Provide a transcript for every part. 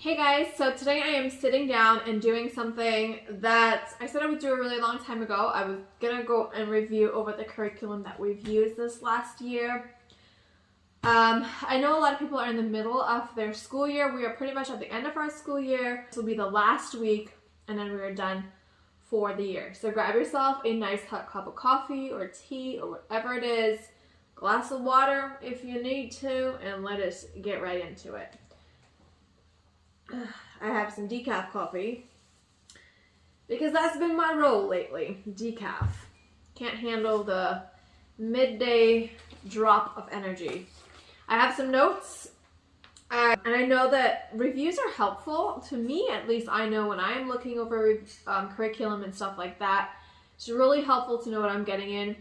Hey guys, so today I am sitting down and doing something that I said I would do a really long time ago. I was gonna go and review over the curriculum that we've used this last year. I know a lot of people are in the middle of their school year. We are pretty much at the end of our school year. This will be the last week and then we are done for the year. So grab yourself a nice hot cup of coffee or tea or whatever it is, glass of water if you need to, and let us get right into it. I have some decaf coffee because that's been my role lately. Decaf. Can't handle the midday drop of energy. I have some notes and I know that reviews are helpful. To me, at least, I know when I'm looking over curriculum and stuff like that, it's really helpful to know what I'm getting in.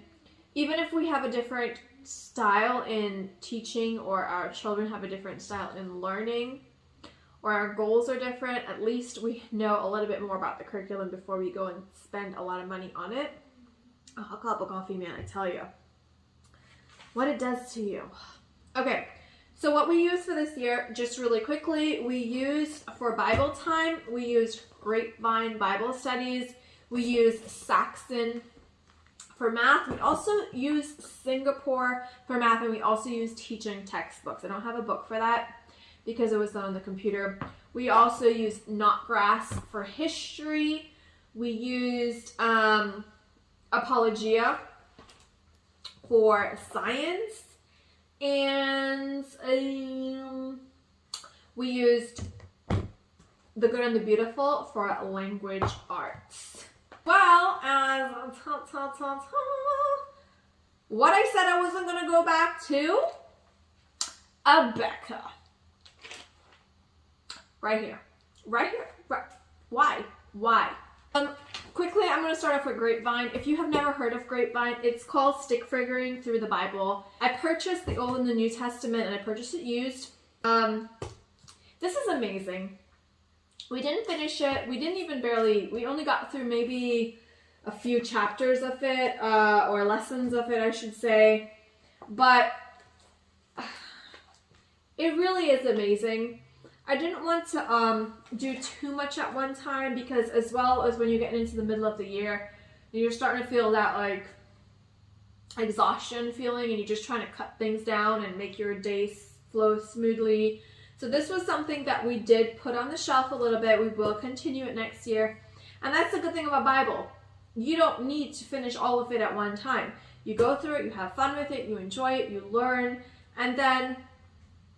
Even if we have a different style in teaching or our children have a different style in learning, or our goals are different, at least we know a little bit more about the curriculum before we go and spend a lot of money on it. A cup of coffee, man, I tell you what it does to you. Okay, so what we used for this year, just really quickly, we used for Bible time, we used Grapevine Bible Studies, we used Saxon for math, we also used Singapore for math, and we also used teaching textbooks. I don't have a book for that because it was done on the computer. We also used Knotgrass for history. We used Apologia for science. And we used The Good and the Beautiful for language arts. Well, as what I said I wasn't going to go back to, Abeka. Right here. Right. Why? Quickly, I'm going to start off with Grapevine. If you have never heard of Grapevine, it's called stick figuring through the Bible. I purchased the Old and the New Testament, and I purchased it used. This is amazing. We didn't finish it. We only got through maybe a few chapters of it, or lessons of it, I should say. But it really is amazing. I didn't want to do too much at one time because, as well as when you're getting into the middle of the year, you're starting to feel that like exhaustion feeling and you're just trying to cut things down and make your days flow smoothly. So this was something that we did put on the shelf a little bit. We will continue it next year. And that's the good thing about Bible. You don't need to finish all of it at one time. You go through it, you have fun with it, you enjoy it, you learn, and then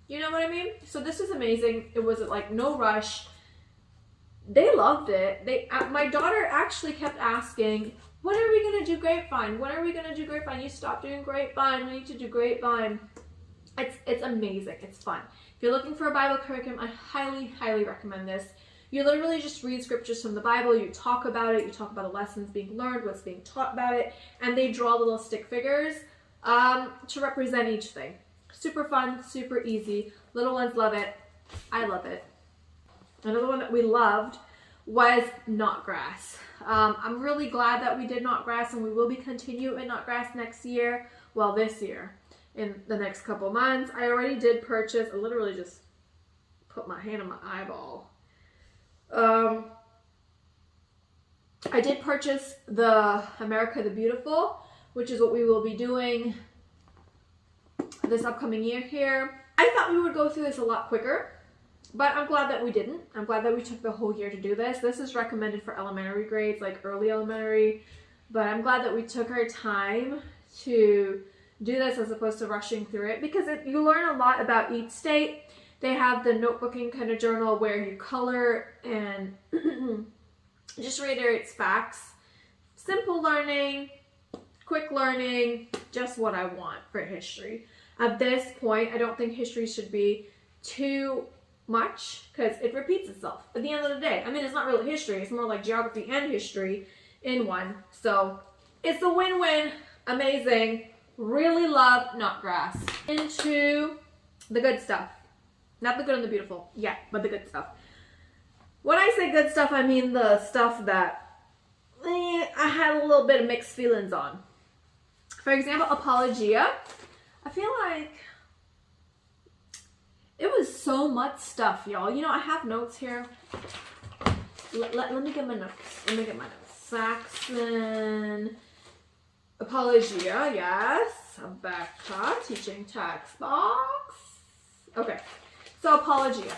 you know what I mean? So this is amazing. It was like no rush. They loved it. My daughter actually kept asking, when are we going to do Grapevine? When are we going to do Grapevine? You stopped doing Grapevine. We need to do Grapevine. It's amazing. It's fun. If you're looking for a Bible curriculum, I highly, highly recommend this. You literally just read scriptures from the Bible. You talk about it. You talk about the lessons being learned, what's being taught about it. And they draw little stick figures to represent each thing. Super fun, super easy. Little ones love it. I love it. Another one that we loved was Knotgrass. I'm really glad that we did Knotgrass, and we will be continuing Knotgrass next year. Well, this year, in the next couple months. I already did purchase. I literally just put my hand on my eyeball. I did purchase the America the Beautiful, which is what we will be doing this upcoming year here. I thought we would go through this a lot quicker, but I'm glad that we didn't. I'm glad that we took the whole year to do this. This is recommended for elementary grades, like early elementary, but I'm glad that we took our time to do this as opposed to rushing through it, because you learn a lot about each state. They have the notebooking kind of journal where you color and just reiterates facts. Simple learning, quick learning, just what I want for history. At this point, I don't think history should be too much because it repeats itself at the end of the day. I mean, it's not really history. It's more like geography and history in one. So it's a win-win. Amazing. Really love Knotgrass. Into the good stuff. Not the good and the beautiful yet, but the good stuff. When I say good stuff, I mean the stuff that I had a little bit of mixed feelings on. For example, Apologia. I feel like It was so much stuff, y'all. You know, I have notes here. Let me get my notes. Let me get my notes. Saxon Apologia, yes. Becca, teaching text box. Okay, so Apologia.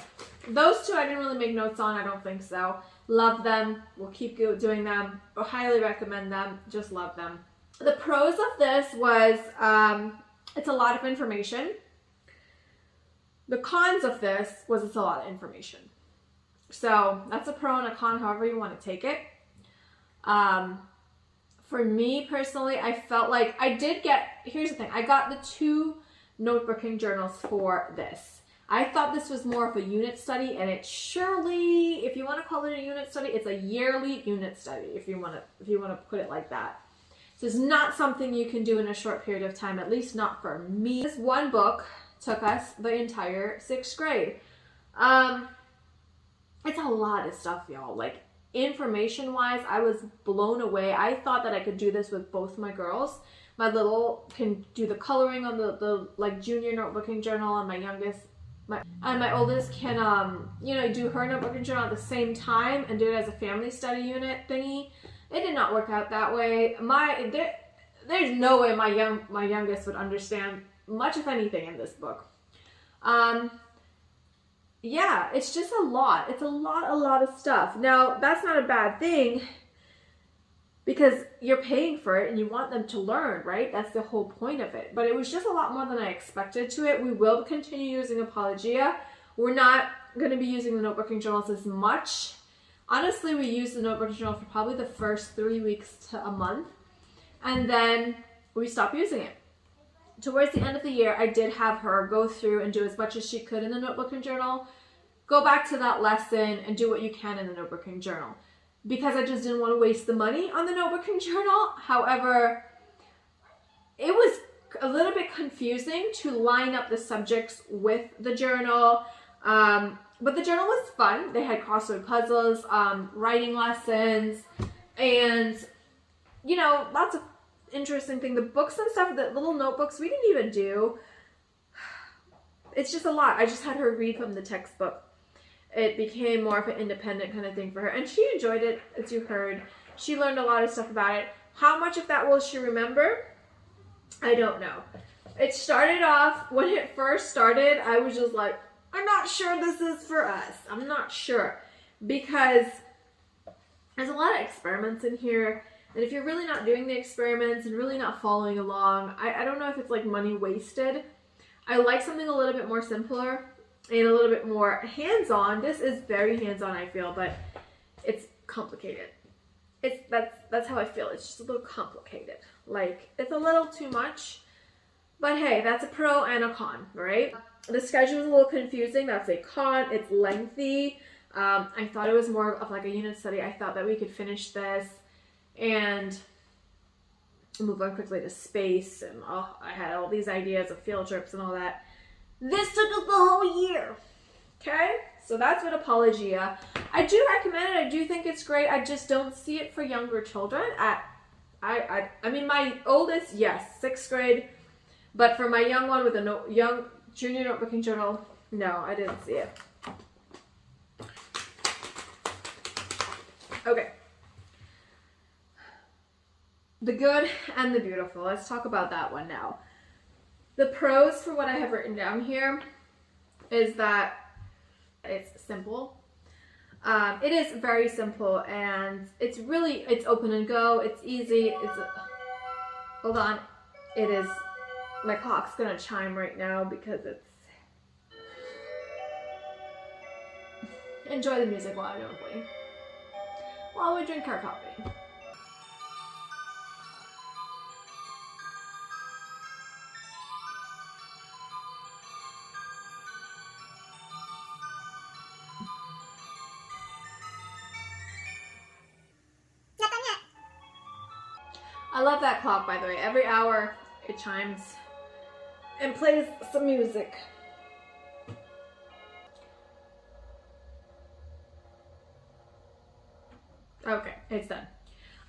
Those two I didn't really make notes on, I don't think so. Love them. We'll keep doing them. I highly recommend them. Just love them. The pros of this was it's a lot of information. The cons of this was it's a lot of information. So that's a pro and a con, however you want to take it. For me personally, I felt like I did get, here's the thing, I got the 2 notebooking journals for this. I thought this was more of a unit study, and it surely, if you want to call it a unit study, it's a yearly unit study, if you want to put it like that. So it's not something you can do in a short period of time, at least not for me. This one book took us the entire 6th grade. It's a lot of stuff, y'all. Like, information-wise, I was blown away. I thought that I could do this with both my girls. My little can do the coloring on the like junior notebooking journal, and my oldest can you know, do her notebooking journal at the same time and do it as a family study unit thingy. It did not work out that way. There's no way my youngest would understand much of anything in this book. Yeah, it's just a lot. It's a lot of stuff. Now, that's not a bad thing because you're paying for it and you want them to learn, right? That's the whole point of it. But it was just a lot more than I expected to it. We will continue using Apologia. We're not going to be using the notebooking journals as much. Honestly, we used the notebooking journal for probably the first 3 weeks to a month. And then we stopped using it. Towards the end of the year, I did have her go through and do as much as she could in the notebooking journal. Go back to that lesson and do what you can in the notebooking journal. Because I just didn't want to waste the money on the notebooking journal. However, it was a little bit confusing to line up the subjects with the journal. But the journal was fun. They had crossword puzzles, writing lessons, and, you know, lots of interesting things. The books and stuff, the little notebooks, we didn't even do. It's just a lot. I just had her read from the textbook. It became more of an independent kind of thing for her. And she enjoyed it, as you heard. She learned a lot of stuff about it. How much of that will she remember? I don't know. It started off, when it first started, I was just like, I'm not sure this is for us. I'm not sure. Because there's a lot of experiments in here. And if you're really not doing the experiments and really not following along, I don't know if it's like money wasted. I like something a little bit more simpler and a little bit more hands-on. This is very hands-on, I feel, but it's complicated. That's how I feel. It's just a little complicated. Like, it's a little too much. But hey, that's a pro and a con, right? The schedule is a little confusing. That's a con. It's lengthy. I thought it was more of like a unit study. I thought that we could finish this and move on quickly to space. And I had all these ideas of field trips and all that. This took us the whole year. Okay? So that's with Apologia. I do recommend it. I do think it's great. I just don't see it for younger children. I mean, my oldest, yes, 6th grade. But for my young one with a young junior notebooking journal, no, I didn't see it. Okay. The good and the beautiful. Let's talk about that one now. The pros for what I have written down here is that it's simple. It is very simple, and it's open and go. It's easy. Hold on. It is, my clock's gonna chime right now because it's, enjoy the music while I don't play. While we drink our coffee. I love that clock, by the way. Every hour it chimes and plays some music. Okay, it's done.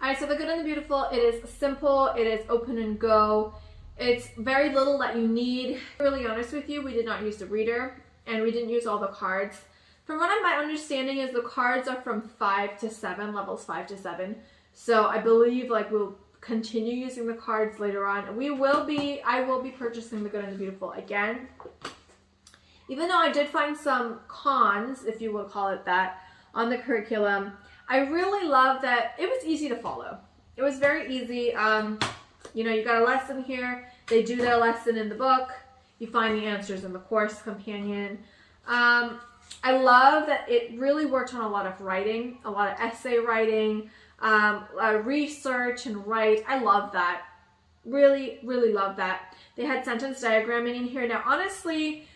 Alright, so the good and the beautiful, it is simple, it is open and go. It's very little that you need. To be really honest with you, we did not use the reader. and we didn't use all the cards. From what my understanding is, the cards are from 5 to 7, levels 5 to 7. So I believe like we'll continue using the cards later on. I will be purchasing The Good and the Beautiful again. Even though I did find some cons, if you will call it that, on the curriculum, I really love that it was easy to follow. It was very easy. You know, you got a lesson here. They do their lesson in the book. You find the answers in the course companion. I love that it really worked on a lot of writing, a lot of essay writing, research and write. I love that. Really, really love that. They had sentence diagramming in here. Now, honestly,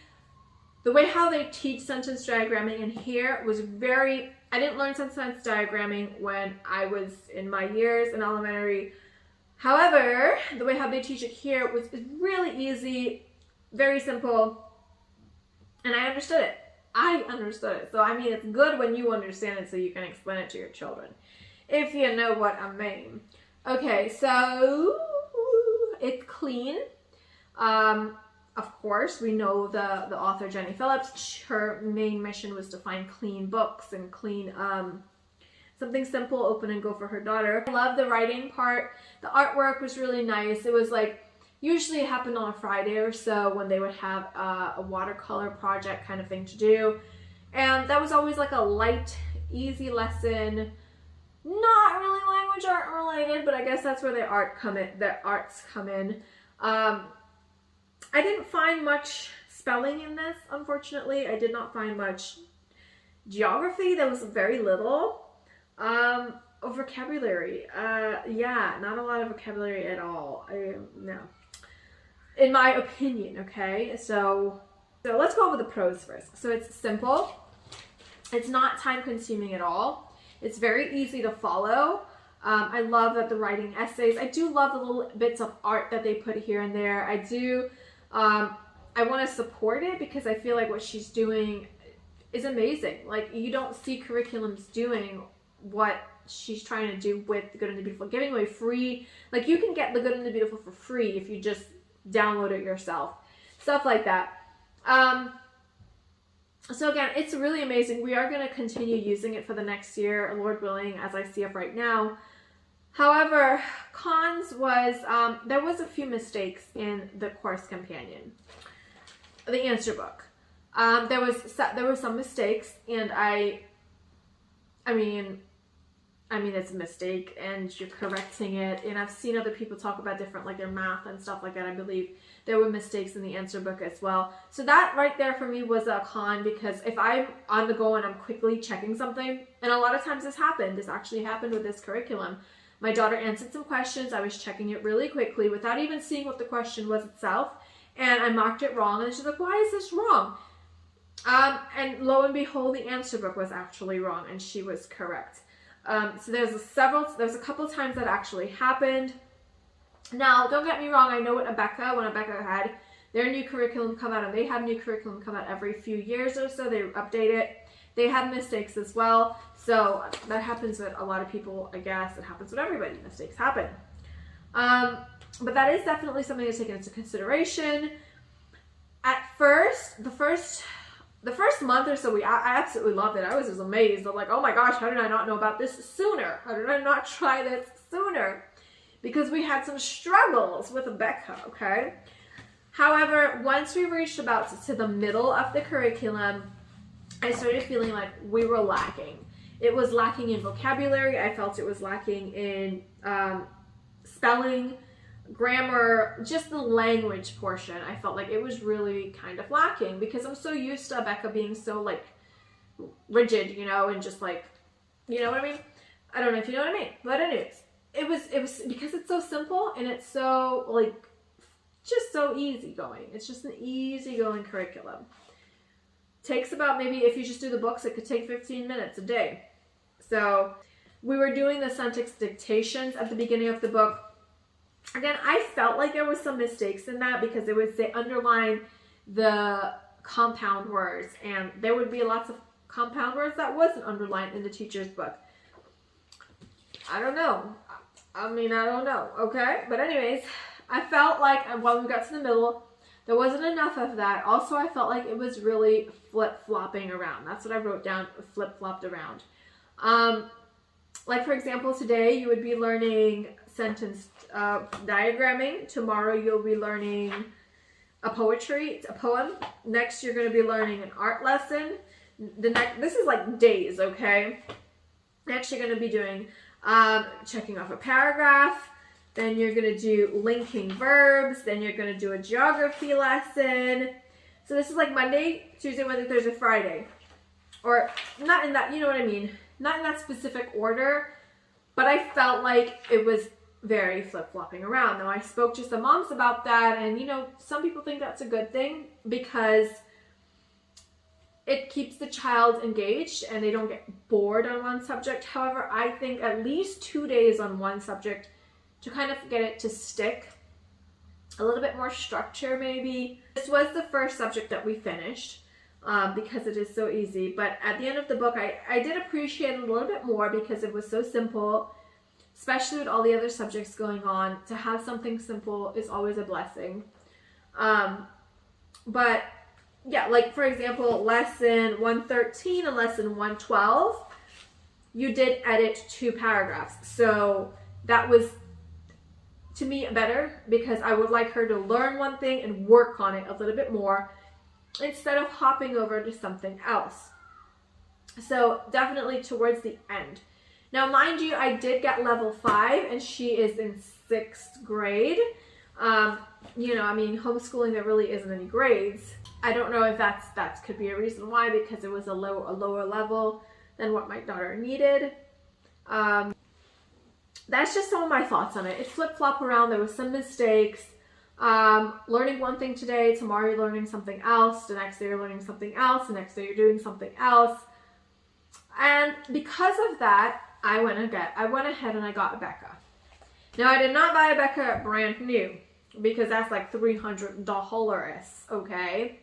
the way how they teach sentence diagramming in here was very... I didn't learn sentence diagramming when I was in my years in elementary. However, the way how they teach it here was really easy, very simple, and I understood it. So, I mean, it's good when you understand it so you can explain it to your children, if you know what I mean. Okay, so it's clean. Of course, we know the author, Jenny Phillips, her main mission was to find clean books and clean, something simple, open and go for her daughter. I love the writing part. The artwork was really nice. It was like, usually it happened on a Friday or so when they would have a watercolor project kind of thing to do. And that was always like a light, easy lesson. Not really language art related, but I guess that's where the arts come in. I didn't find much spelling in this, unfortunately. I did not find much geography. There was very little. Vocabulary. Yeah, not a lot of vocabulary at all. No. In my opinion, okay? So let's go over the pros first. So it's simple. It's not time consuming at all. It's very easy to follow. I love that the writing essays. I do love the little bits of art that they put here and there. I do. I want to support it because I feel like what she's doing is amazing. Like, you don't see curriculums doing what she's trying to do with The Good and the Beautiful, giving away free. Like, you can get The Good and the Beautiful for free if you just download it yourself, stuff like that. So again, it's really amazing. We are going to continue using it for the next year, Lord willing, as I see it right now. However, cons was there was a few mistakes in the course companion, the answer book. There were some mistakes, and I mean it's a mistake, and you're correcting it. And I've seen other people talk about different, like their math and stuff like that. I believe there were mistakes in the answer book as well. So that right there for me was a con, because if I'm on the go and I'm quickly checking something, and a lot of times this actually happened with this curriculum. My daughter answered some questions. I was checking it really quickly without even seeing what the question was itself, and I marked it wrong. And she's like, "Why is this wrong?" And lo and behold, the answer book was actually wrong, and she was correct. So there's a couple of times that actually happened. Now, don't get me wrong. I know when Abeka had their new curriculum come out, and they have new curriculum come out every few years or so. They update it. They have mistakes as well. So that happens with a lot of people, I guess. It happens with everybody. Mistakes happen. But that is definitely something to take into consideration. At first, the first month or so, I absolutely loved it. I was just amazed. I'm like, oh my gosh, how did I not know about this sooner? How did I not try this sooner? Because we had some struggles with Abeka, okay? However, once we reached about to the middle of the curriculum, I started feeling like we were lacking. It was lacking in vocabulary. I felt it was lacking in spelling, grammar, just the language portion. I felt like it was really kind of lacking, because I'm so used to Abeka being so like rigid, and just like, you know what I mean? I don't know if you know what I mean, but anyways, it was because it's so simple and it's so like just so easygoing. It's just an easygoing curriculum. Takes about, maybe if you just do the books, it could take 15 minutes a day. So we were doing the sentence dictations at the beginning of the book. Again, I felt like there was some mistakes in that, because they underline the compound words, and there would be lots of compound words that wasn't underlined in the teacher's book. I don't know. I don't know. Okay. But anyways, I felt like when we got to the middle, There wasn't enough of that. Also, I felt like it was really flip-flopping around. That's what I wrote down, flip-flopped around. Like, for example, today you would be learning sentence diagramming. Tomorrow you'll be learning a poem. Next, you're going to be learning an art lesson. This is like days, okay? Next, you're going to be doing checking off a paragraph. Then you're going to do linking verbs. Then you're going to do a geography lesson. So this is like Monday, Tuesday, Wednesday, Thursday, Friday. Or not in that, you know what I mean? Not in that specific order. But I felt like it was very flip-flopping around. Now, I spoke to some moms about that. And, you know, some people think that's a good thing because it keeps the child engaged and they don't get bored on one subject. However, I think at least 2 days on one subject to kind of get it to stick. A little bit more structure maybe. This was the first subject that we finished because it is so easy. But at the end of the book, I did appreciate it a little bit more because it was so simple, especially with all the other subjects going on. To have something simple is always a blessing. But yeah, like for example, lesson 113 and lesson 112, you did edit 2 paragraphs. So that was, to me, better because I would like her to learn one thing and work on it a little bit more instead of hopping over to something else. So definitely towards the end. Now, mind you, I did get level 5 and she is in 6th grade. You know, I mean, homeschooling, there really isn't any grades. I don't know if that could be a reason why, because it was a lower level than what my daughter needed. That's just some of my thoughts on it. It flip-flopped around. There was some mistakes. Learning one thing today, tomorrow you're learning something else. The next day you're learning something else. The next day you're doing something else. And because of that, I went ahead and I got Becca. Now, I did not buy Becca brand new because that's like $300, okay?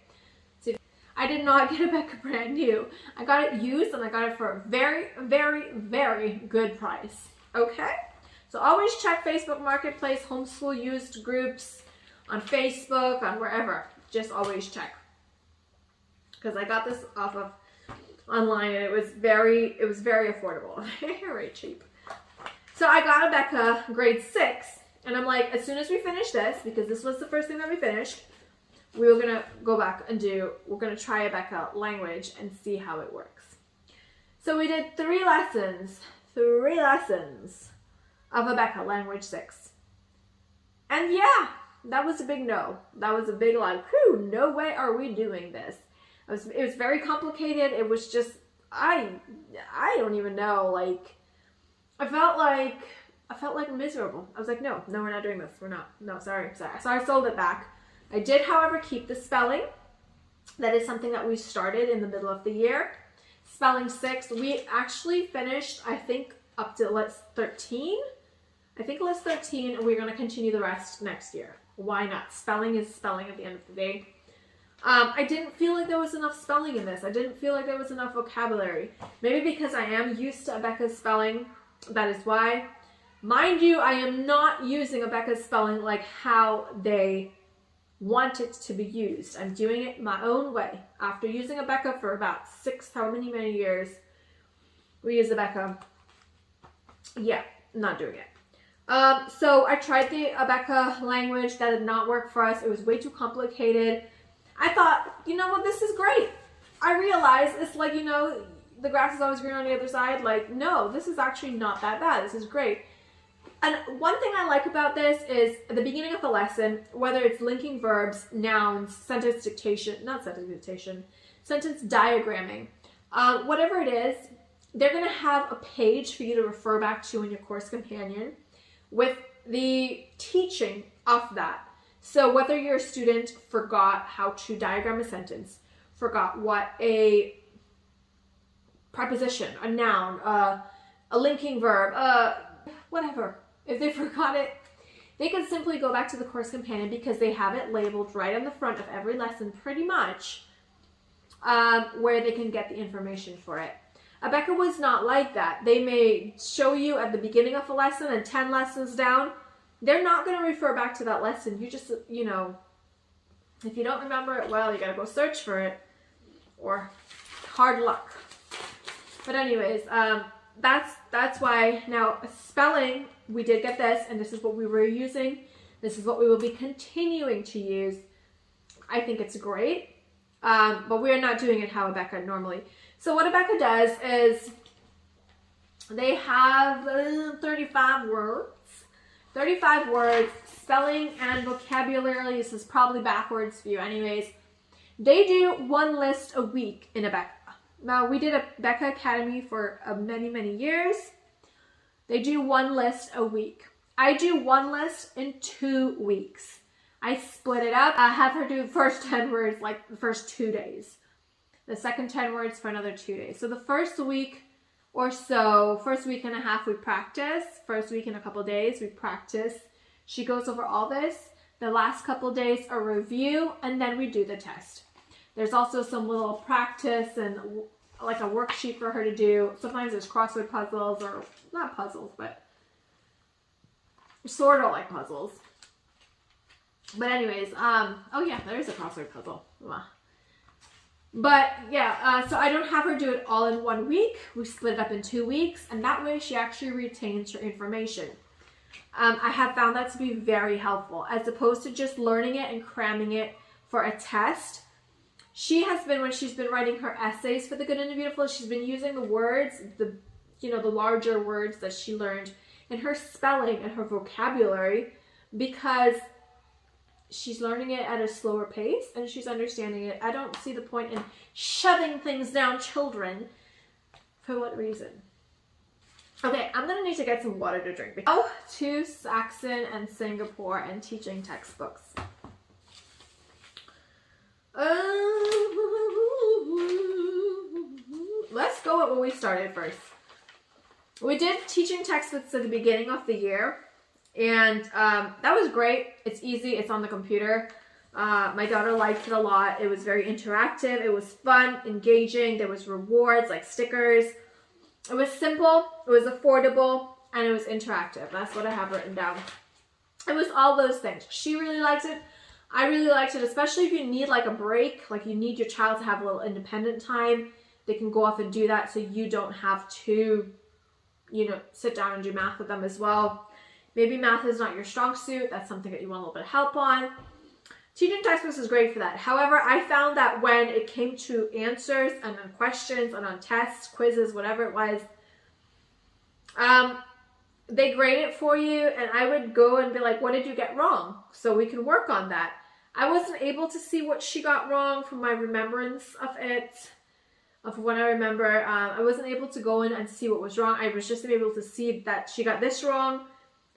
So I did not get a Becca brand new. I got it used and I got it for a very, very, very good price, okay? So always check Facebook Marketplace, homeschool used groups on Facebook, on wherever. Just always check. Because I got this off of online and it was very affordable. Very cheap. So I got a Becca grade 6 and I'm like, as soon as we finish this, because this was the first thing that we finished, we were gonna go back and we're gonna try a Becca language and see how it works. So we did 3 lessons of a Becca language 6. And yeah, that was a big no. That was a big like, whew, no way are we doing this. It was very complicated. It was just, I don't even know, like, I felt like miserable. I was like, no, we're not doing this. We're not. No, sorry. So I sold it back. I did, however, keep the spelling. That is something that we started in the middle of the year. Spelling 6. We actually finished, I think, up to list 13. I think list 13, and we're going to continue the rest next year. Why not? Spelling is spelling at the end of the day. I didn't feel like there was enough spelling in this. I didn't feel like there was enough vocabulary. Maybe because I am used to Becca's spelling. That is why. Mind you, I am not using Becca's spelling like how they want it to be used. I'm doing it my own way. After using Becca for about many years, we use Becca. Yeah, not doing it. So I tried the Becca language. That did not work for us. It was way too complicated. I thought, you know what, this is great. I realized it's like, you know, the grass is always green on the other side. Like, no, this is actually not that bad. This is great. And one thing I like about this is at the beginning of the lesson, whether it's linking verbs, nouns, sentence diagramming, whatever it is, they're going to have a page for you to refer back to in your course companion with the teaching of that. So whether your student forgot how to diagram a sentence, forgot what a preposition, a noun, a linking verb, whatever. If they forgot it, they can simply go back to the course companion because they have it labeled right on the front of every lesson pretty much, where they can get the information for it. Becca was not like that. They may show you at the beginning of a lesson and 10 lessons down. They're not going to refer back to that lesson. You just, you know, If you don't remember it well, you gotta go search for it, or hard luck. But anyways, that's why. Now spelling, we did get this, and this is what we were using. This is what we will be continuing to use. I think it's great, but we're not doing it how Abeka normally. So what Abeka does is they have 35 words. 35 words, spelling and vocabulary. This is probably backwards for you anyways. They do one list a week in Abeka. Now, we did a Abeka Academy for many, many years. They do one list a week. I do one list in 2 weeks. I split it up. I have her do the first 10 words like the first 2 days. The second 10 words for another 2 days. So the first week or so, first week and a half, we practice. First week and a couple days, we practice. She goes over all this. The last couple days, a review, and then we do the test. There's also some little practice and like a worksheet for her to do. Sometimes there's crossword puzzles, or not puzzles, but sort of like puzzles. But anyways, oh yeah, there is a crossword puzzle. But yeah, so I don't have her do it all in 1 week. We split it up in 2 weeks, and that way she actually retains her information. I have found that to be very helpful, as opposed to just learning it and cramming it for a test. She has been, when she's been writing her essays for the Good and the Beautiful, she's been using the words, the larger words that she learned in her spelling and her vocabulary, because she's learning it at a slower pace and she's understanding it. I don't see the point in shoving things down children. For what reason? Okay, I'm gonna need to get some water to drink. Oh, to Saxon and Singapore and teaching textbooks. Let's go with what we started first. We did teaching textbooks at the beginning of the year, and that was great. It's easy. It's on the computer. My daughter liked it a lot. It was very interactive. It was fun, engaging. There was rewards like stickers. It was simple. It was affordable, and it was interactive. That's what I have written down. It was all those things. She really liked it. I really liked it, especially if you need like a break, like you need your child to have a little independent time. They can go off and do that, so you don't have to, sit down and do math with them as well. Maybe math is not your strong suit. That's something that you want a little bit of help on. Teaching textbooks is great for that. However, I found that when it came to answers and on questions and on tests, quizzes, whatever it was, they grade it for you, and I would go and be like, what did you get wrong? So we can work on that. I wasn't able to see what she got wrong from my remembrance of it, of what I remember. I wasn't able to go in and see what was wrong. I was just able to see that she got this wrong.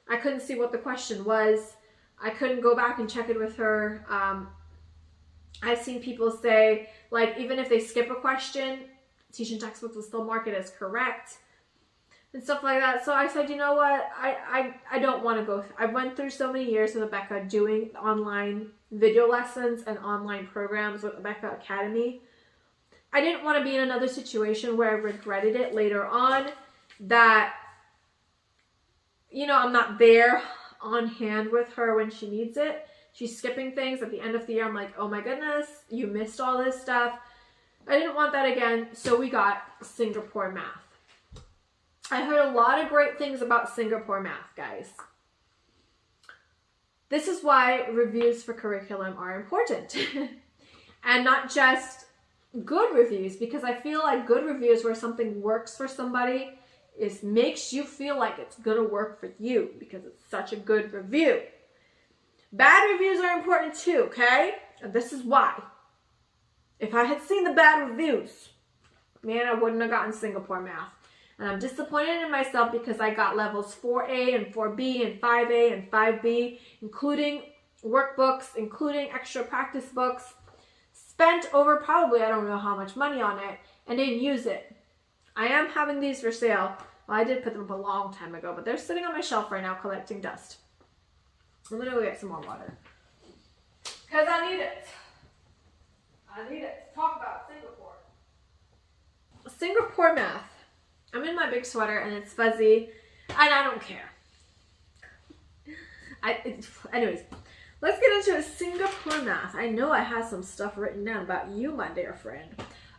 I couldn't see what the question was. I couldn't go back and check it with her. I've seen people say, like, even if they skip a question, teaching textbooks will still mark it as correct and stuff like that. So I said, you know what? I don't want to go. I went through so many years with Abeka doing online video lessons and online programs with Abeka Academy. I didn't want to be in another situation where I regretted it later on, that, I'm not there on hand with her when she needs it. She's skipping things at the end of the year. I'm like, oh my goodness, you missed all this stuff. I didn't want that again, so we got Singapore Math. I heard a lot of great things about Singapore Math, guys. This is why reviews for curriculum are important. And not just good reviews, because I feel like good reviews where something works for somebody makes you feel like it's gonna work for you because it's such a good review. Bad reviews are important too, okay? And this is why. If I had seen the bad reviews, man, I wouldn't have gotten Singapore Math. And I'm disappointed in myself because I got levels 4A and 4B and 5A and 5B, including workbooks, including extra practice books, spent over probably, I don't know how much money on it, and didn't use it. I am having these for sale. Well, I did put them up a long time ago, but they're sitting on my shelf right now collecting dust. I'm gonna go get some more water. Because I need it. I need it to talk about Singapore. Singapore Math. I'm in my big sweater and it's fuzzy, and I don't care. Anyways, Let's get into Singapore math. I know I have some stuff written down about you, my dear friend.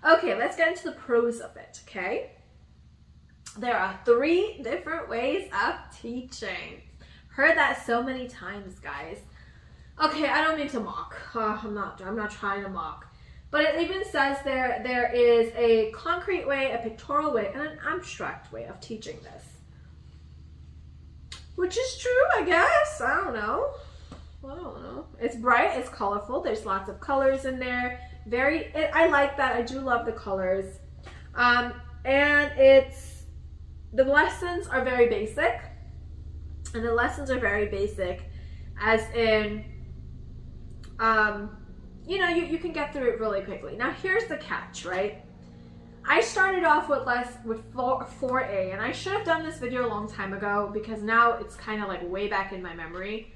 Okay, let's get into the pros of it, okay? There are 3 different ways of teaching. Heard that so many times, guys. Okay, I don't mean to mock. I'm not trying to mock. But it even says there is a concrete way, a pictorial way, and an abstract way of teaching this. Which is true, I guess. I don't know. It's bright, it's colorful. There's lots of colors in there. I like that. I do love the colors. And the lessons are very basic. And the lessons are very basic as in, you can get through it really quickly. Now here's the catch, right? I started off with 4A, and I should have done this video a long time ago because now it's kind of like way back in my memory.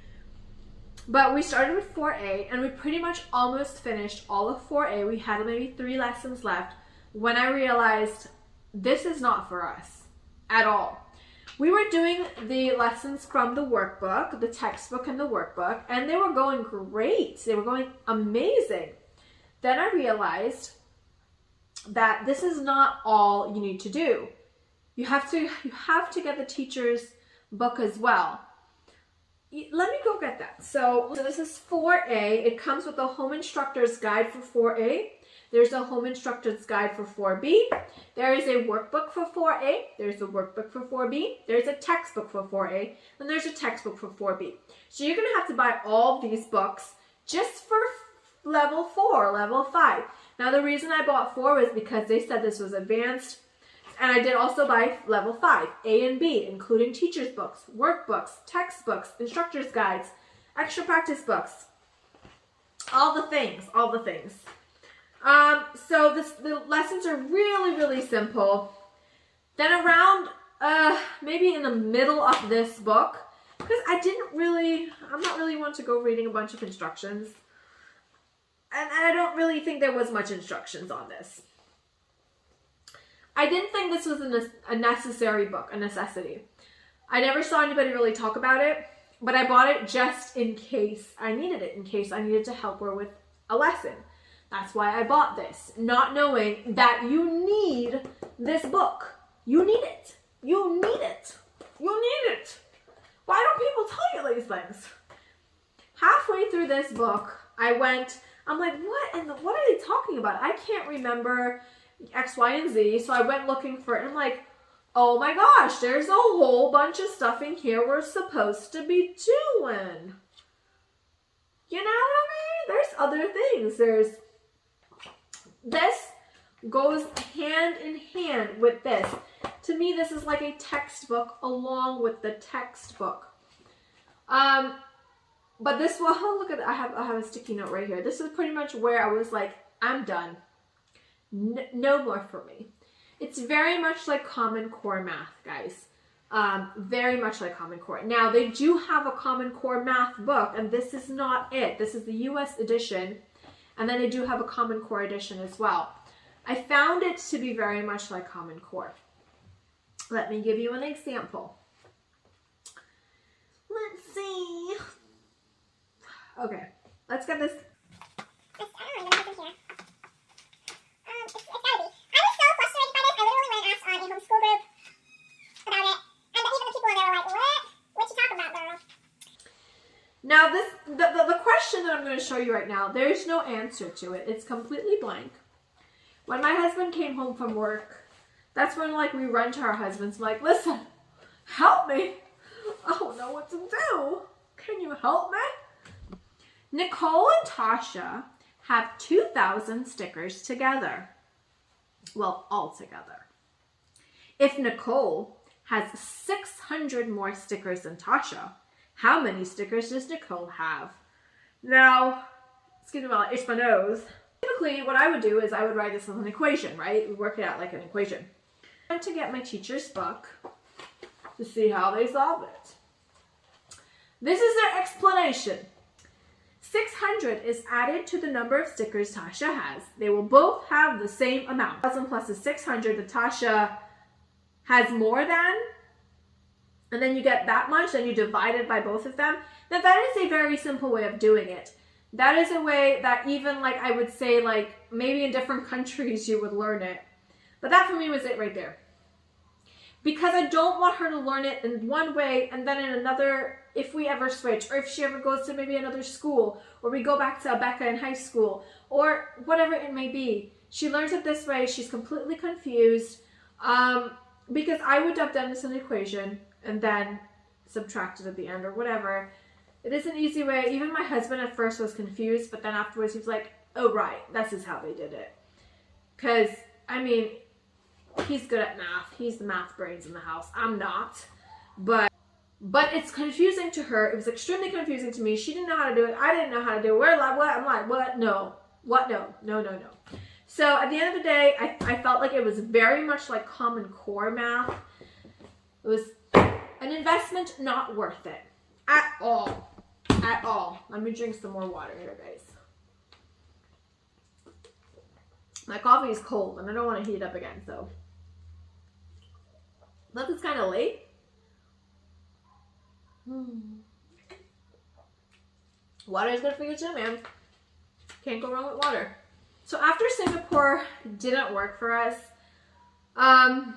But we started with 4A, and we pretty much almost finished all of 4A. We had maybe 3 lessons left when I realized this is not for us at all. We were doing the lessons from the workbook, the textbook and the workbook, and they were going great. They were going amazing. Then I realized that this is not all you need to do. You have to get the teacher's book as well. Let me go get that. So this is 4A. It comes with a home instructor's guide for 4A. There's a home instructor's guide for 4B. There is a workbook for 4A. There's a workbook for 4B. There's a textbook for 4A. And there's a textbook for 4B. So you're going to have to buy all these books just for level 4, level 5. Now the reason I bought 4 was because they said this was advanced. And I did also buy level 5, A and B, including teacher's books, workbooks, textbooks, instructor's guides, extra practice books. All the things. So the lessons are really, really simple. Then around, maybe in the middle of this book, because I'm not really one to go reading a bunch of instructions. And I don't really think there was much instructions on this. I didn't think this was a necessary book, a necessity. I never saw anybody really talk about it, but I bought it just in case I needed it, in case I needed to help her with a lesson. That's why I bought this, not knowing that you need this book. You need it. You need it. You need it. Why don't people tell you these things? Halfway through this book, I'm like, what are they talking about? I can't remember X, Y, and Z. So I went looking for it, and I'm like, oh my gosh, there's a whole bunch of stuff in here we're supposed to be doing. You know what I mean? There's other things. This goes hand in hand with this. To me, this is like a textbook along with the textbook. But this one, oh, look at that. I have a sticky note right here. This is pretty much where I was like, I'm done. No more for me. It's very much like Common Core math, guys. Very much like Common Core. Now, they do have a Common Core math book, and this is not it. This is the US edition, and then they do have a Common Core edition as well. I found it to be very much like Common Core. Let me give you an example. Let's see. Okay, let's get this. Homeschool group about it, and even the people in there were like, what you talking about, girl? Now the question that I'm going to show you right now, there's no answer to it. It's completely blank. When my husband came home from work, that's when we run to our husbands like, listen, help me. I don't know what to do. Can you help me? Nicole and Tasha have 2,000 stickers together. Well, all together. If Nicole has 600 more stickers than Tasha, how many stickers does Nicole have? Now, excuse me while I itch my nose. Typically, what I would do is I would write this as an equation, right? We work it out like an equation. I went to get my teacher's book to see how they solve it. This is their explanation. 600 is added to the number of stickers Tasha has. They will both have the same amount. 1,000 plus the 600 that Tasha has more than and then you get that much, then you divide it by both of them. Now that is a very simple way of doing it. That is a way that even like I would say like maybe in different countries you would learn it. But that for me was it right there. Because I don't want her to learn it in one way and then in another, if we ever switch, or if she ever goes to maybe another school, or we go back to Becca in high school, or whatever it may be. She learns it this way, she's completely confused, because I would have done this in an equation and then subtracted at the end or whatever. It is an easy way. Even my husband at first was confused, but then afterwards he was like, oh right, this is how they did it. Because, I mean, he's good at math. He's the math brains in the house. I'm not. But it's confusing to her. It was extremely confusing to me. She didn't know how to do it. I didn't know how to do it. We're like, what? I'm like, what? No. What? No. No, no, no. So at the end of the day, I felt like it was very much like Common Core math. It was an investment not worth it. At all. At all. Let me drink some more water here, guys. My coffee is cold and I don't want to heat it up again, so. That is kind of late. Water is good for you too, man. Can't go wrong with water. So after Singapore didn't work for us, I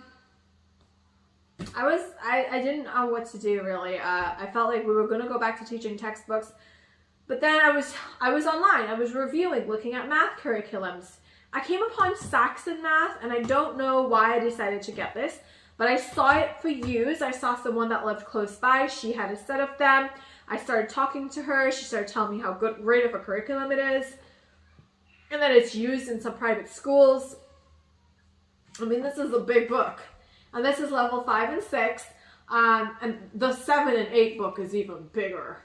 didn't know what to do really. I felt like we were going to go back to teaching textbooks, but then I was online. I was reviewing, looking at math curriculums. I came upon Saxon Math, and I don't know why I decided to get this, but I saw it for use. I saw someone that lived close by. She had a set of them. I started talking to her. She started telling me how great of a curriculum it is, and that it's used in some private schools. I mean, this is a big book. And this is level 5 and 6. And the 7 and 8 book is even bigger.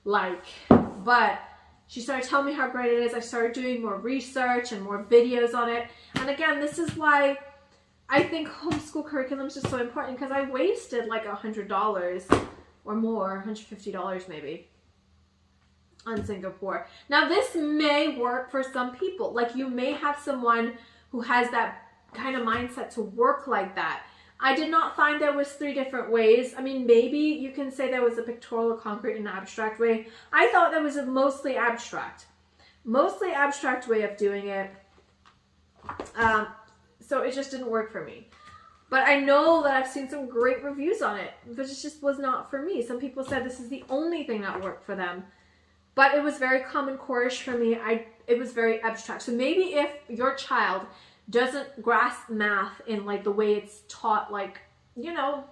But she started telling me how great it is. I started doing more research and more videos on it. And again, this is why I think homeschool curriculum is just so important, because I wasted like $100 or more, $150 maybe, on Singapore. Now this may work for some people. Like you may have someone who has that kind of mindset to work like that. I did not find there was 3 different ways. I mean, maybe you can say there was a pictorial, concrete, and abstract way. I thought there was a mostly abstract way of doing it. So it just didn't work for me. But I know that I've seen some great reviews on it, but it just was not for me. Some people said this is the only thing that worked for them. But it was very Common Core-ish for me. It was very abstract. So maybe if your child doesn't grasp math in like the way it's taught, like, you know,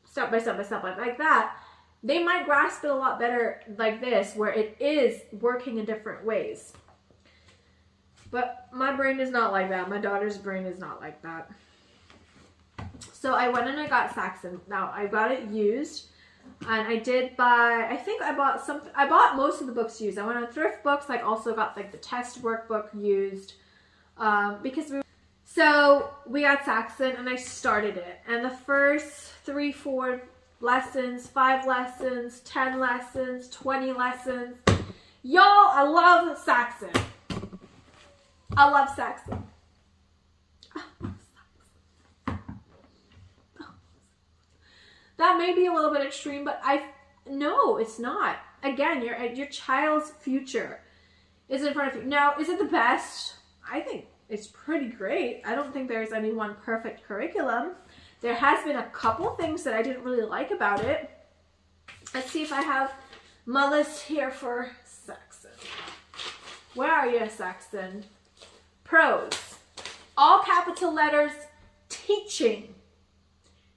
step by step by step like that, they might grasp it a lot better like this, where it is working in different ways. But my brain is not like that. My daughter's brain is not like that. So I went and I got Saxon. Now I got it used, and I did buy, I think I bought most of the books used. I went on Thrift Books. I also got like the test workbook used. So we got Saxon and I started it, and the first 3, 4 lessons, 5 lessons, 10 lessons, 20 lessons. Y'all, I love Saxon. I love Saxon. That may be a little bit extreme, but no, it's not. Again, your child's future is in front of you. Now, is it the best? I think it's pretty great. I don't think there's any one perfect curriculum. There has been a couple things that I didn't really like about it. Let's see if I have my list here for Saxon. Where are you, Saxon? Pros. All capital letters. Teaching.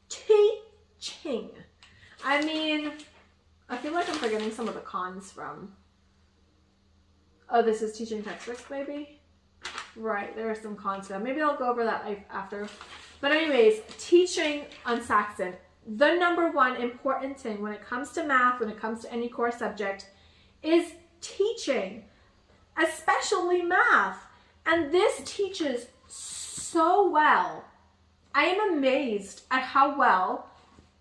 Teaching. I mean, I feel like I'm forgetting some of the cons from. Oh, this is teaching textbooks, maybe? Right, there are some cons to that. Maybe I'll go over that after. But anyways, teaching on Saxon. The number one important thing when it comes to math, when it comes to any core subject, is teaching. Especially math. And this teaches so well. I am amazed at how well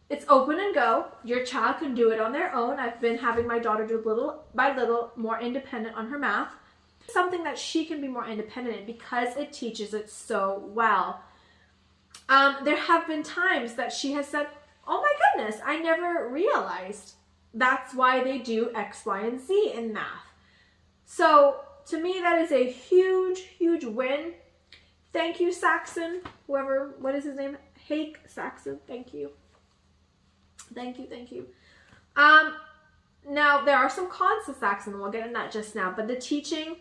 it's open and go. Your child can do it on their own. I've been having my daughter do little by little more independent on her math. Something that she can be more independent in because it teaches it so well. There have been times that she has said, oh my goodness, I never realized that's why they do X, Y, and Z in math. So to me, that is a huge, huge win. Thank you, Saxon. Whoever, what is his name? Hake Saxon. Thank you. Thank you, thank you. Now, there are some cons to Saxon, and we'll get into that just now, but the teaching,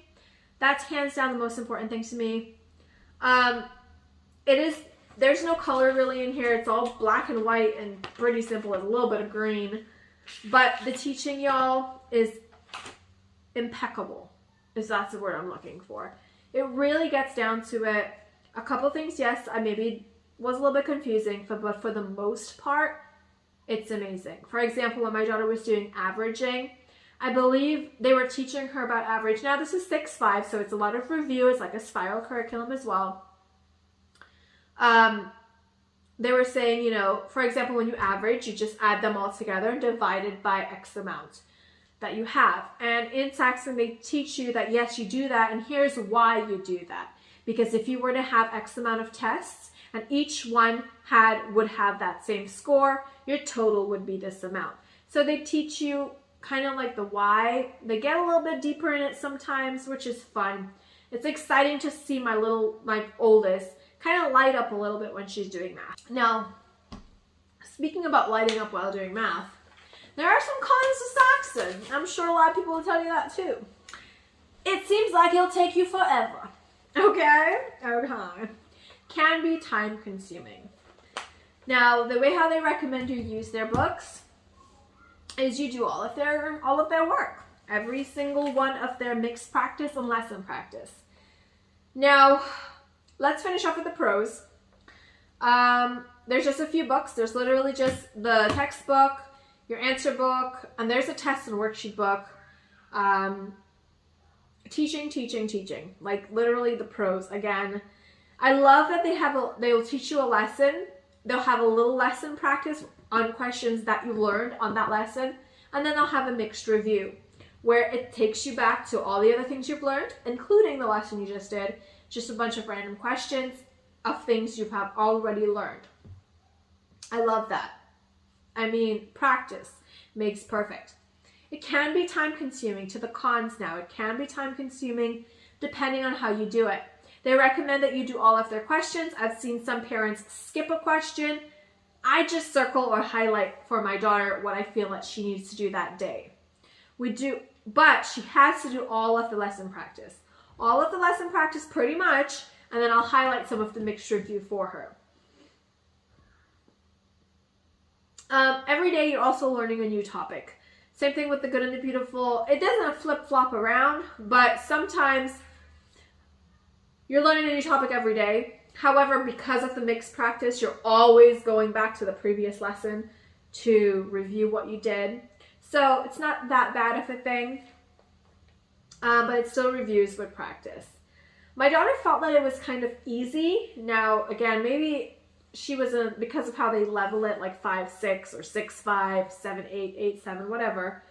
that's hands down the most important thing to me. There's no color really in here. It's all black and white and pretty simple with a little bit of green. But the teaching, y'all, is impeccable, if that's the word I'm looking for. It really gets down to it. A couple things, yes, I maybe was a little bit confusing, but for the most part, it's amazing. For example, when my daughter was doing averaging, I believe they were teaching her about average. Now, this is 6-5, so it's a lot of review. It's like a spiral curriculum as well. They were saying, you know, for example, when you average, you just add them all together and divide it by X amount that you have. And in Saxon, they teach you that, yes, you do that, and here's why you do that. Because if you were to have X amount of tests, and each one would have that same score, your total would be this amount. So they teach you kind of like the why. They get a little bit deeper in it sometimes, which is fun. It's exciting to see my oldest kind of light up a little bit when she's doing math. Now, speaking about lighting up while doing math, there are some cons to Saxon. I'm sure a lot of people will tell you that too. It seems like it'll take you forever. Okay? Okay. Can be time consuming. Now, the way how they recommend you use their books is you do all of their work. Every single one of their mixed practice and lesson practice. Now, let's finish off with the pros. There's just a few books. There's literally just the textbook, your answer book, and there's a test and worksheet book. Teaching. Like literally the pros again. I love that they will teach you a lesson. They'll have a little lesson practice on questions that you learned on that lesson. And then they'll have a mixed review where it takes you back to all the other things you've learned, including the lesson you just did. Just a bunch of random questions of things you have already learned. I love that. I mean, practice makes perfect. It can be time consuming to the cons now. It can be time consuming depending on how you do it. They recommend that you do all of their questions. I've seen some parents skip a question. I just circle or highlight for my daughter what I feel that she needs to do that day. But she has to do all of the lesson practice. All of the lesson practice pretty much, and then I'll highlight some of the mixed review for her. Every day you're also learning a new topic. Same thing with the good and the beautiful. It doesn't flip-flop around, but sometimes you're learning a new topic every day. However, because of the mixed practice, you're always going back to the previous lesson to review what you did. So it's not that bad of a thing, but it still reviews with practice. My daughter felt that it was kind of easy. Now, again, maybe she was because of how they level it, like 5-6 or 6-5, 7-8, 8-7, whatever.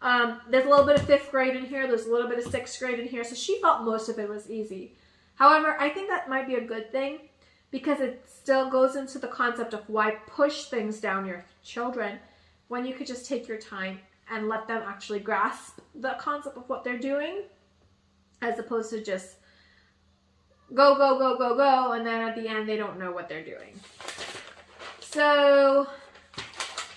There's a little bit of 5th grade in here. There's a little bit of 6th grade in here. So she felt most of it was easy. However, I think that might be a good thing because it still goes into the concept of why push things down your children when you could just take your time and let them actually grasp the concept of what they're doing, as opposed to just go, and then at the end they don't know what they're doing. So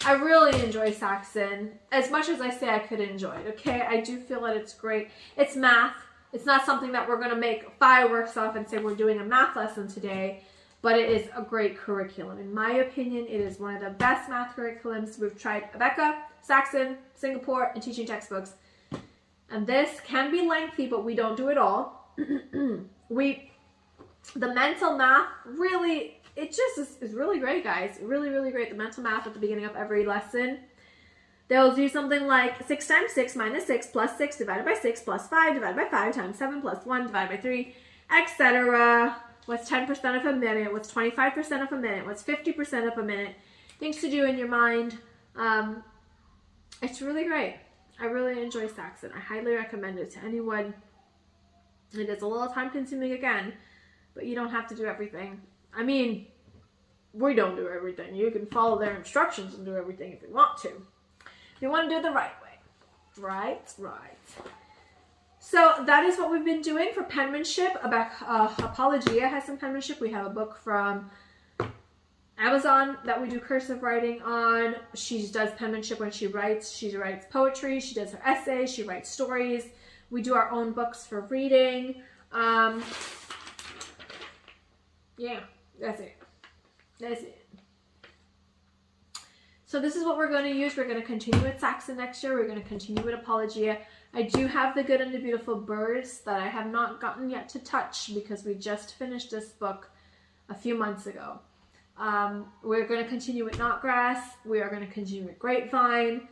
I really enjoy Saxon as much as I say I could enjoy it, okay? I do feel that it's great. It's math. It's not something that we're going to make fireworks off and say we're doing a math lesson today, but it is a great curriculum. In my opinion, it is one of the best math curriculums. We've tried Abeka, Saxon, Singapore, and teaching textbooks. And this can be lengthy, but we don't do it all. The mental math, really, it just is really great, guys. Really, really great. The mental math at the beginning of every lesson. They'll do something like 6 times 6 minus 6 plus 6 divided by 6 plus 5 divided by 5 times 7 plus 1 divided by 3, etc. What's 10% of a minute? What's 25% of a minute? What's 50% of a minute? Things to do in your mind. It's really great. I really enjoy Saxon. I highly recommend it to anyone. It is a little time consuming again, but you don't have to do everything. I mean, we don't do everything. You can follow their instructions and do everything if you want to. If you want to do it the right way. Right. So that is what we've been doing for penmanship. Apologia has some penmanship. We have a book from Amazon that we do cursive writing on. She does penmanship when she writes. She writes poetry. She does her essays. She writes stories. We do our own books for reading. Yeah, that's it. So this is what we're going to use. We're going to continue with Saxon next year. We're going to continue with Apologia. I do have the Good and the Beautiful Birds that I have not gotten yet to touch because we just finished this book a few months ago. We're going to continue with Knotgrass. We are going to continue with Grapevine.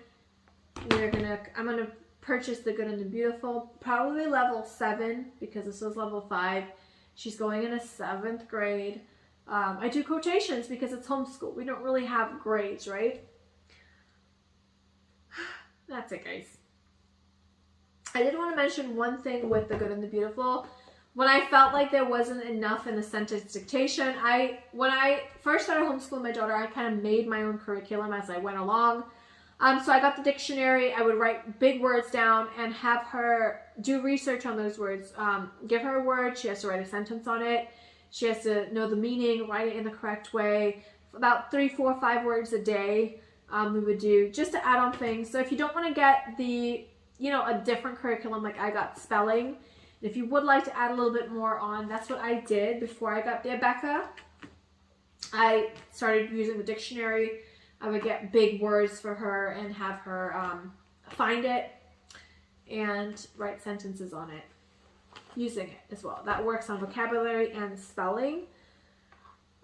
I'm going to purchase the Good and the Beautiful, probably level 7 because this was level 5. She's going in a 7th grade. I do quotations because it's homeschool. We don't really have grades, right? That's it, guys. I did want to mention one thing with the Good and the Beautiful. When I felt like there wasn't enough in the sentence dictation, when I first started homeschooling my daughter, I kind of made my own curriculum as I went along. So I got the dictionary. I would write big words down and have her do research on those words. Give her a word. She has to write a sentence on it. She has to know the meaning, write it in the correct way. About 3, 4, 5 words a day we would do just to add on things. So if you don't want to get a different curriculum, like I got spelling, if you would like to add a little bit more on, that's what I did before I got the Becca. I started using the dictionary. I would get big words for her and have her find it and write sentences on it, using it as well. That works on vocabulary and spelling.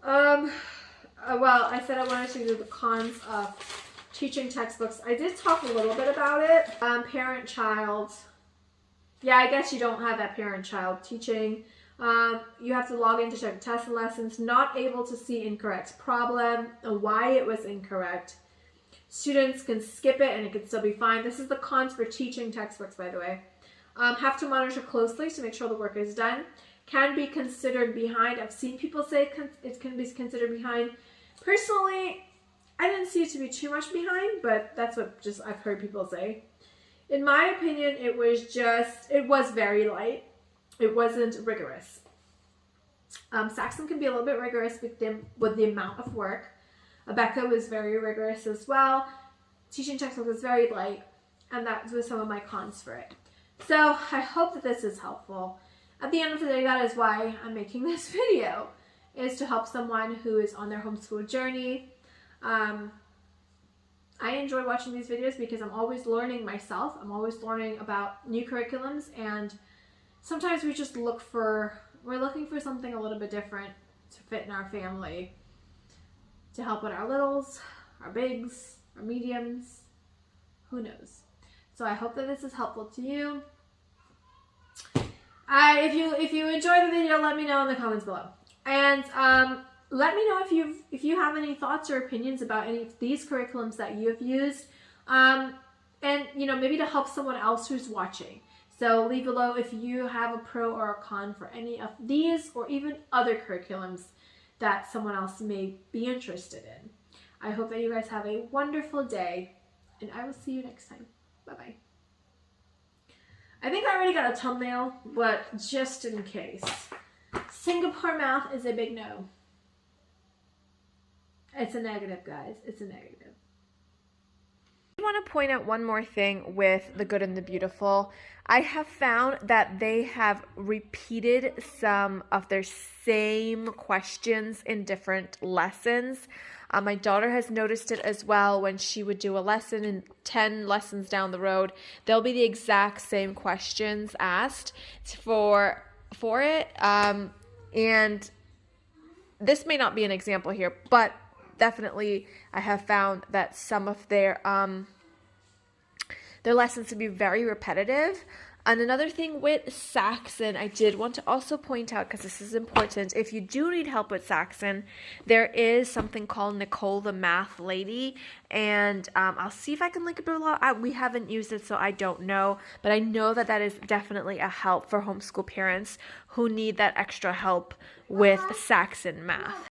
Well, I said I wanted to do the cons of teaching textbooks. I did talk a little bit about it. Parent-child. Yeah, I guess you don't have that parent-child teaching. You have to log in to check tests and lessons. Not able to see incorrect problem and why it was incorrect. Students can skip it and it can still be fine. This is the cons for teaching textbooks, by the way. Have to monitor closely to make sure the work is done. Can be considered behind. I've seen people say it can be considered behind. Personally, I didn't see it to be too much behind, but that's what I've heard people say. In my opinion, it was very light. It wasn't rigorous. Saxon can be a little bit rigorous with the amount of work. Becca was very rigorous as well. Teaching textbook was very light, and that was some of my cons for it. So I hope that this is helpful. At the end of the day, that is why I'm making this video, is to help someone who is on their homeschool journey. I enjoy watching these videos because I'm always learning myself. I'm always learning about new curriculums, and sometimes we just we're looking for something a little bit different to fit in our family, to help with our littles, our bigs, our mediums, who knows. So I hope that this is helpful to you. If you enjoyed the video, let me know in the comments below. And let me know if you have any thoughts or opinions about any of these curriculums that you have used. And maybe to help someone else who's watching. So leave below if you have a pro or a con for any of these or even other curriculums that someone else may be interested in. I hope that you guys have a wonderful day, and I will see you next time. Bye-bye. I think I already got a thumbnail, but just in case. Singapore math is a big no. It's a negative, guys. It's a negative. I want to point out one more thing with the Good and the Beautiful. I have found that they have repeated some of their same questions in different lessons. My daughter has noticed it as well when she would do a lesson, and 10 lessons down the road, there'll be the exact same questions asked for it. And this may not be an example here, but definitely I have found that some of their lessons to be very repetitive. And another thing with Saxon, I did want to also point out, because this is important, if you do need help with Saxon, there is something called Nicole the Math Lady, and I'll see if I can link it below. We haven't used it, so I don't know, but I know that that is definitely a help for homeschool parents who need that extra help with Saxon math.